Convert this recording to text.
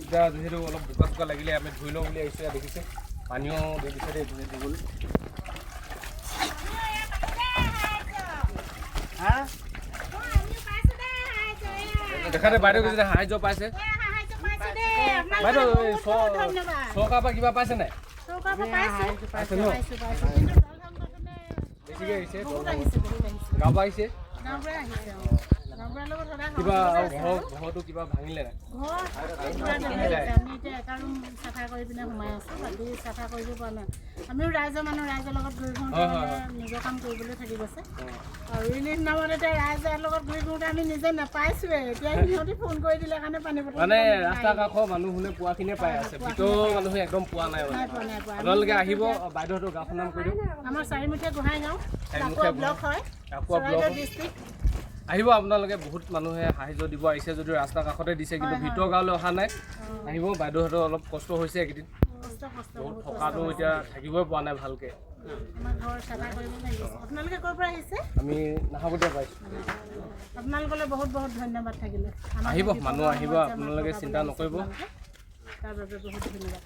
এতিয়া যিহেতু অলপ বোকা চোকা লাগিলে আমি ধুই লওঁ বুলি আহিছোঁ। দেখিছে পানীও দি দিছে দেই ধুই দেখা দে বাইদেউ কৈছে সাহায্য পাইছে। বাইদেউ চৰকাৰৰ পৰা কিবা পাইছে নাই? পাইছে ন? বেছিকৈ আহিছে গাঁৱৰ পৰা আহিছে। কিবা ঘৰটো কিবা ভাঙিলে নাই? চাফা কৰি পিনে সোমাই আছো বাকী চাফা কৰিব পৰা নাই। আমিও ৰাইজৰ মানুহ ৰাইজৰ লগত ঘূৰি ফুৰোঁতে নিজৰ কাম কৰিবলৈ থাকি গৈছে আৰু ৰিলিফ নামত এতিয়া ৰাইজৰ লগত ঘূৰি ফুৰোঁতে আমি নিজে নাপাইছোৱে। এতিয়া সিহঁতি ফোন কৰি দিলে কাৰণে পানী বটল মানে ৰাস্তা কাষৰ মানুহবোৰে পোৱাখিনিয়ে পাই আছে, ভিতৰৰ মানুহে একদম পোৱা নাই। আপোনালোকে আহিব বাইদেউহঁতৰ গাঁওখনৰ নাম কৈ দিয়ক। আমাৰ চাৰিমুখীয়া গোহাঁই গাঁও ব্লক হয় ডিষ্ট্ৰিক্ট। আহিব আপোনালোকে বহুত মানুহে সাহায্য দিব আহিছে যদিও ৰাস্তা কাষতে দিছে, কিন্তু ভিতৰ গাঁৱলৈ অহা নাই। আহিব বাইদেউহঁতৰ অলপ কষ্ট হৈছে এইকেইদিন, বহুত থকাটো এতিয়া থাকিবই পৰা নাই ভালকৈ। আমি নাহৰকটীয়া পাইছোঁ। আপোনালোকলৈ বহুত বহুত ধন্যবাদ থাকিলে। আহিব মানুহ আহিব, আপোনালোকে চিন্তা নকৰিব। তাৰ বাবে বহুত ধন্যবাদ।